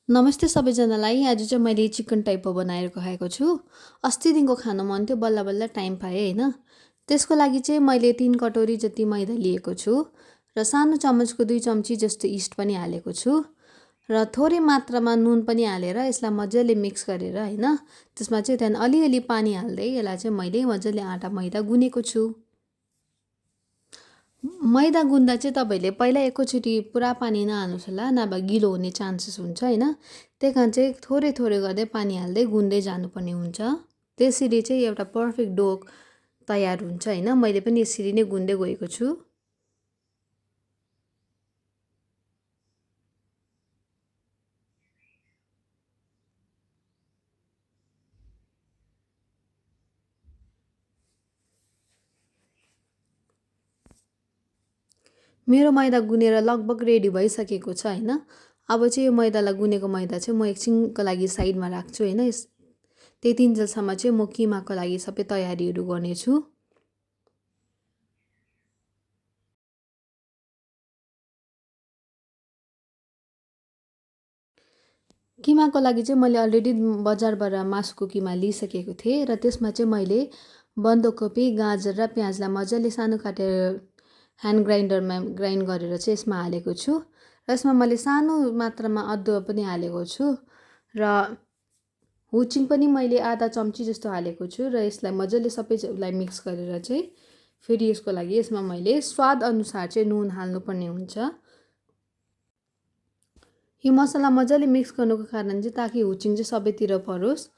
नमस्ते सबैजनालाई। आज चाहिँ मैले चिकन टाइपो बनाएर खुवाएको छु। अस्तिदेखिको खानु मन थियो, बल्ल बल्ल टाइम पाएँ होइन। त्यसको लागि चाहिँ मैले 3 कटोरी जति मैदा लिएको छु र सानो चम्मचको 2 चम्ची जस्तो यिस्ट पनि हालेको छु र थोरै मात्रामा नुन पनि हालेर यसलाई मजाले मिक्स गरेर होइन, त्यसमा चाहिँ त्यहाँदेखि अलिअलि पानी हाल्दै यसलाई चाहिँ मैले मजाले आटा मैदा गुनेको छु। मैदा गुन्दा चाहिँ तपाईँहरूले पहिला एकैचोटि पुरा पानी नहाल्नुहोस् होला, नभए गिलो हुने चान्सेस हुन्छ होइन। त्यही कारण चाहिँ थोरै थोरै गर्दै पानी हाल्दै गुन्दै जानुपर्ने हुन्छ। त्यसरी चाहिँ एउटा पर्फेक्ट डो तयार हुन्छ होइन। मैले पनि यसरी नै गुन्दै गएको छु। मेरो मैदा गुनेर लगभग रेडी भइसकेको छ होइन। अब चाहिँ यो मैदालाई गुनेको मैदा चाहिँ म एकछिनको लागि साइडमा राख्छु होइन। त्यतिन्जेलसम्म चाहिँ म किमाको लागि सबै तयारीहरू गर्नेछु। किमाको लागि चाहिँ मैले अलरेडी बजारबाट मासुको किमा लिइसकेको थिएँ र त्यसमा चाहिँ मैले बन्दकोपी, गाजर र प्याजलाई मजाले सानो काटेर ह्यान्ड ग्राइन्डरमा ग्राइन्ड गरेर चाहिँ यसमा हालेको छु र यसमा मैले सानो मात्रामा अदुवा पनि हालेको छु र हुचिङ पनि मैले आधा चम्ची जस्तो हालेको छु र यसलाई मजाले सबैलाई मिक्स गरेर चाहिँ फेरि यसको लागि यसमा मैले स्वाद अनुसार चाहिँ नुन हाल्नुपर्ने हुन्छ। यो मसला मजाले मिक्स गर्नुको कारण चाहिँ ताकि हुचिङ चाहिँ सबैतिर परोस्।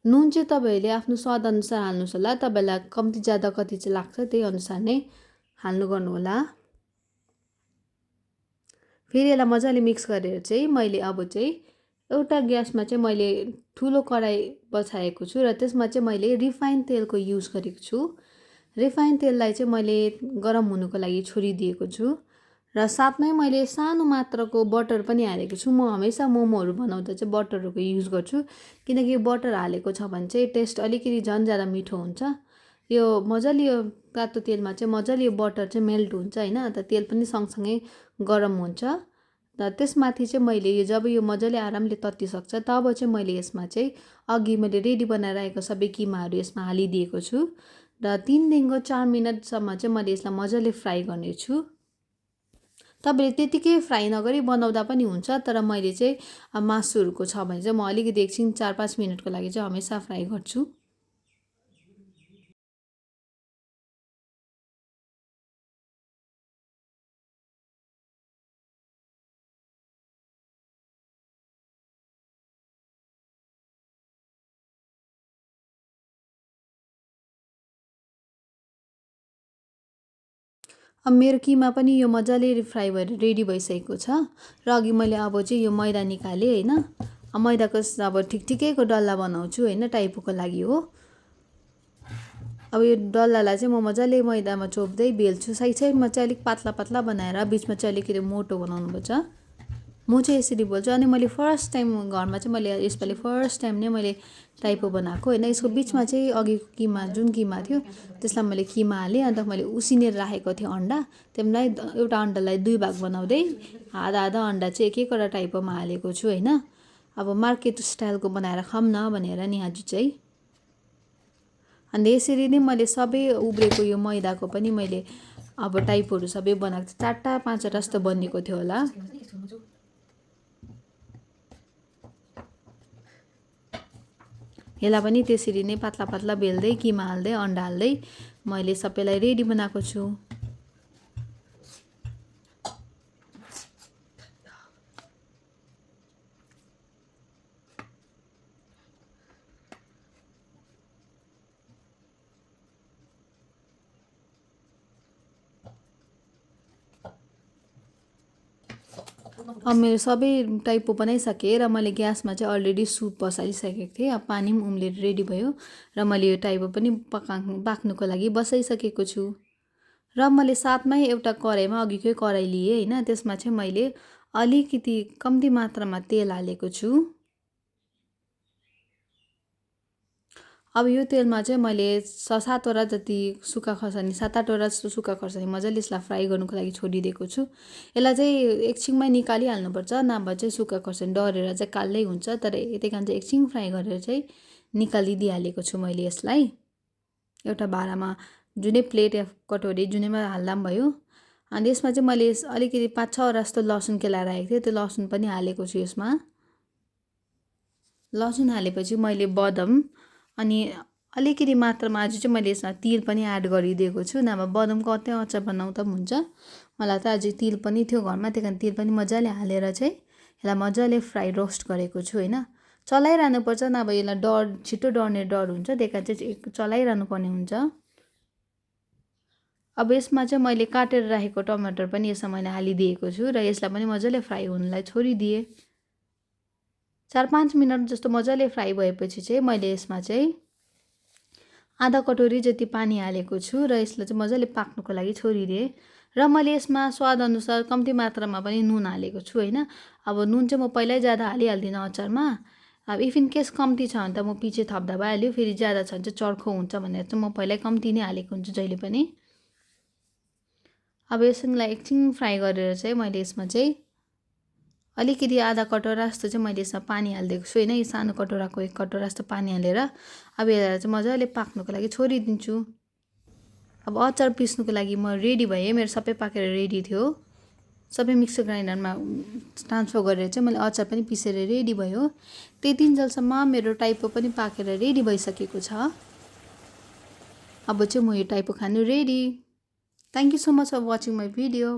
नुन चाहिँ तपाईँहरूले आफ्नो स्वाद अनुसार हाल्नुहोस् होला। तपाईँलाई कम्ती ज्यादा कति चाहिँ लाग्छ त्यही अनुसार नै हाल्नु गर्नुहोला। फेरि यसलाई मजाले मिक्स गरेर चाहिँ मैले अब चाहिँ एउटा ग्यासमा चाहिँ मैले ठुलो कराई बसाएको छु र त्यसमा चाहिँ मैले रिफाइन तेलको युज गरेको छु। रिफाइन तेललाई चाहिँ मैले गरम हुनुको लागि छोडिदिएको छु र साथमै मैले सानो मात्राको बटर पनि हालेको छु। म हमेसा मोमोहरू बनाउँदा चाहिँ बटरहरूको युज गर्छु, किनकि बटर हालेको छ भने चाहिँ टेस्ट अलिकति झन् ज्यादा मिठो हुन्छ। यो मजाले यो तातो तेलमा चाहिँ मजाले यो बटर चाहिँ मेल्ट हुन्छ होइन। अन्त तेल पनि सँगसँगै गरम हुन्छ र त्यसमाथि चाहिँ मैले जब यो मजाले आरामले तत्तिसक्छ तब चाहिँ मैले यसमा चाहिँ अघि मैले रेडी बनाएर राखेको सबै किमाहरू यसमा हालिदिएको छु र 3 देखिको 4 मिनटसम्म चाहिँ मैले यसलाई मजाले फ्राई गर्नेछु। तपाईँले त्यतिकै फ्राई नगरी बनाउँदा पनि हुन्छ, तर मैले चाहिँ मासुहरूको छ भने चाहिँ म अलिकति एकछिन 4-5 मिनटको लागि चाहिँ हमेसा फ्राई गर्छु। अब मेरो किमा पनि यो मजाले फ्राई भएर रेडी भइसकेको छ र अघि मैले अब चाहिँ यो मैदा निकालेँ होइन। मैदाको अब ठिकठिकैको डल्ला बनाउँछु होइन, टाइपोको लागि हो। अब यो डल्लालाई चाहिँ म मजाले मैदामा चोप्दै बेल्छु। साइड साइडमा चाहिँ अलिक पातला पातला बनाएर बिचमा चाहिँ अलिकति मोटो बनाउनुपर्छ। म चाहिँ यसरी बोल्छु। अनि मैले फर्स्ट टाइम घरमा चाहिँ मैले यसपालि फर्स्ट टाइम नै मैले टाइपो बनाएको होइन। यसको बिचमा चाहिँ अघिको किमा जुन किमा थियो त्यसलाई मैले किमा हालेँ। अन्त मैले उसिनेर राखेको थिएँ अन्डा, त्यसलाई एउटा अन्डालाई 2 भाग बनाउँदै आधा आधा अन्डा चाहिँ एक एकवटा टाइपोमा हालेको छु होइन। अब मार्केट स्टाइलको बनाएर खाऊँ न भनेर नि आज चाहिँ। अनि यसरी नै मैले सबै उब्रेको यो मैदाको पनि मैले अब टाइपहरू सबै बनाएको थिएँ। 4-5 जस्तो बनिएको थियो होला। यसलाई पनि त्यसरी नै पातला पातला बेल्दै किमा हाल्दै अन्डा हाल्दै मैले सबैलाई रेडी बनाएको छु। अब मेरो सबै टाइपो बनाइसकेँ र मैले ग्यासमा चाहिँ अलरेडी सुप बसाइसकेको थिएँ। अब पानी पनि उम्लेर रेडी भयो र मैले यो टाइपो पनि पाक्नुको लागि बसाइसकेको छु। र मैले साथमै एउटा कराईमा अघिकै कराई लिएँ होइन। त्यसमा चाहिँ मैले अलिकति कम्ती मात्रामा तेल हालेको छु। अब यो तेलमा चाहिँ मैले 6-7वटा जति सुक्खा खर्सानी 7-8वटा जस्तो सुक्खा खर्सानी मजाले यसलाई फ्राई गर्नुको लागि छोडिदिएको छु। यसलाई चाहिँ एकछिनमै निकालिहाल्नुपर्छ, नभए चाहिँ सुक्खा खर्सानी डढेर चाहिँ कालै हुन्छ। तर यति कारण चाहिँ एकछिन फ्राई गरेर चाहिँ निकालिदिइहालेको छु मैले यसलाई। एउटा भाँडामा जुनै प्लेट या कटोरी जुनैमा हाल्दा पनि भयो। अनि यसमा चाहिँ मैले अलिकति 5-6वटा जस्तो लसुन केलाएर राखेको थिएँ, त्यो लसुन पनि हालेको छु यसमा। लसुन हालेपछि मैले बदम अनि अलिकति मात्रामा आज चाहिँ मैले यसमा तिल पनि एड गरिदिएको छु, नभए बदमको अझै अचार बनाउँदा पनि हुन्छ। मलाई त आज तिल पनि थियो घरमा, त्यही कारण तिल पनि मजाले हालेर चाहिँ यसलाई मजाले फ्राई रोस्ट गरेको छु होइन। चलाइरहनु पर्छ, नभए यसलाई छिटो डढ्ने डर हुन्छ, त्यही कारण चाहिँ चलाइरहनु पर्ने हुन्छ। अब यसमा चाहिँ मैले काटेर राखेको टमाटर पनि यसमा मैले हालिदिएको छु र यसलाई पनि मजाले फ्राई हुनलाई छोडिदिएँ। 4-5 मिनट जस्तो मजाले फ्राई भएपछि चाहिँ मैले यसमा चाहिँ आधा कटोरी जति पानी हालेको छु र यसलाई चाहिँ मजाले पाक्नुको लागि छोडिदिएँ। र मैले यसमा स्वादअनुसार कम्ती मात्रामा पनि नुन हालेको छु होइन। अब नुन चाहिँ म पहिल्यै ज्यादा हालिहाल्दिनँ अचारमा। अब इफ इन केस कम्ती छ भने त म पछि थप्दा भइहाल्यो, फेरि ज्यादा छ भने चाहिँ चर्को हुन्छ भनेर चाहिँ म पहिल्यै कम्ती नै हालेको हुन्छु जहिले पनि। अब यसलाई एकछिन फ्राई गरेर चाहिँ मैले यसमा चाहिँ अलिकति आधा कटोरा जस्तो चाहिँ मैले यसमा पानी हालिदिएको छु होइन। यो सानो कटोराको 1 कटोरा जस्तो पानी हालेर अब यसलाई चाहिँ मजाले पाक्नुको लागि छोडिदिन्छु। अब अचार पिस्नुको लागि म रेडी भएँ, मेरो सबै पाकेर रेडी थियो। सबै मिक्सर ग्राइन्डरमा ट्रान्सफर गरेर चाहिँ मैले अचार पनि पिसेर रेडी भयो। त्यतिन्जेलसम्म मेरो टाइपो पनि पाकेर रेडी भइसकेको छ। अब चाहिँ म यो टाइपो खानु ready. Thank you so much for watching my video.